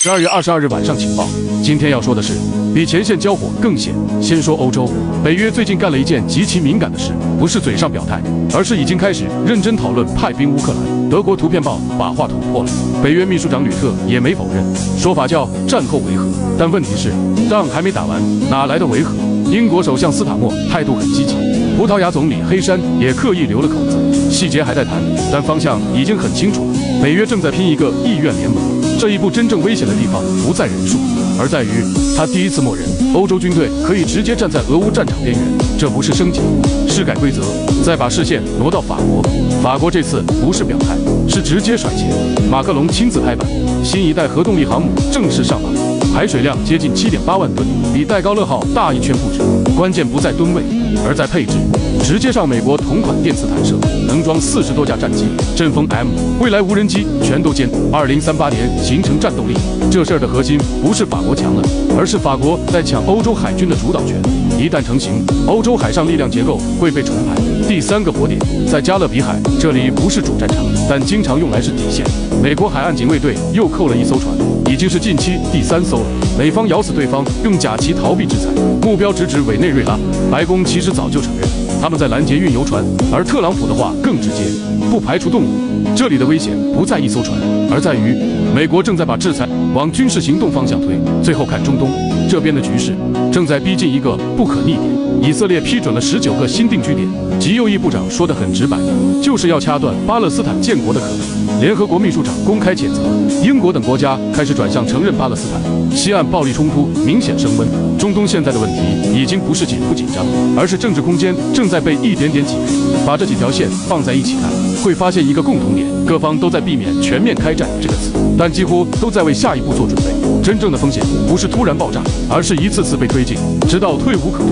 12月22日晚上情报。今天要说的是，比前线交火更险。先说欧洲，北约最近干了一件极其敏感的事，不是嘴上表态，而是已经开始认真讨论派兵乌克兰。德国图片报把话捅破了，北约秘书长吕特也没否认，说法叫战后维和。但问题是，仗还没打完，哪来的维和？英国首相斯塔默态度很积极，葡萄牙总理黑山也刻意留了口子，细节还在谈，但方向已经很清楚了。北约正在拼一个意愿联盟，这一步真正危险的地方不在人数，而在于他第一次默认欧洲军队可以直接站在俄乌战场边缘，这不是升级，是改规则，再把视线挪到法国。法国这次不是表态，是直接甩钱。马克龙亲自拍板，新一代核动力航母正式上马，排水量接近7.8万吨，比戴高乐号大1圈不止。关键不在吨位，而在配置，直接上美国同款电磁弹射，能装40多架战机，阵风 M、未来无人机全都歼。2038年形成战斗力，这事儿的核心不是法国强了，而是法国在抢欧洲海军的主导权。一旦成型，欧洲海上力量结构会被重排。第3个火点在加勒比海，这里不是主战场，但经常用来是底线。美国海岸警卫队又扣了1艘船，已经是近期第3艘了。美方咬死对方，用假旗逃避制裁，目标直指委内瑞拉。白宫其实早就承认他们在拦截运油船，而特朗普的话更直接，不排除动武。这里的危险不在1艘船，而在于美国正在把制裁往军事行动方向推。最后看中东这边的局势，正在逼近一个不可逆点。以色列批准了19个新定居点，极右翼部长说得很直白，就是要掐断巴勒斯坦建国的可能。联合国秘书长公开谴责，英国等国家开始转向承认巴勒斯坦。西岸暴力冲突明显升温，中东现在的问题已经不是紧不紧张，而是政治空间正在被一点点挤开。把这几条线放在一起看，会发现一个共同点，各方都在避免全面开战这个词，但几乎都在为下一步做准备。真正的风险不是突然爆炸，而是一次次被推进，直到退无可退。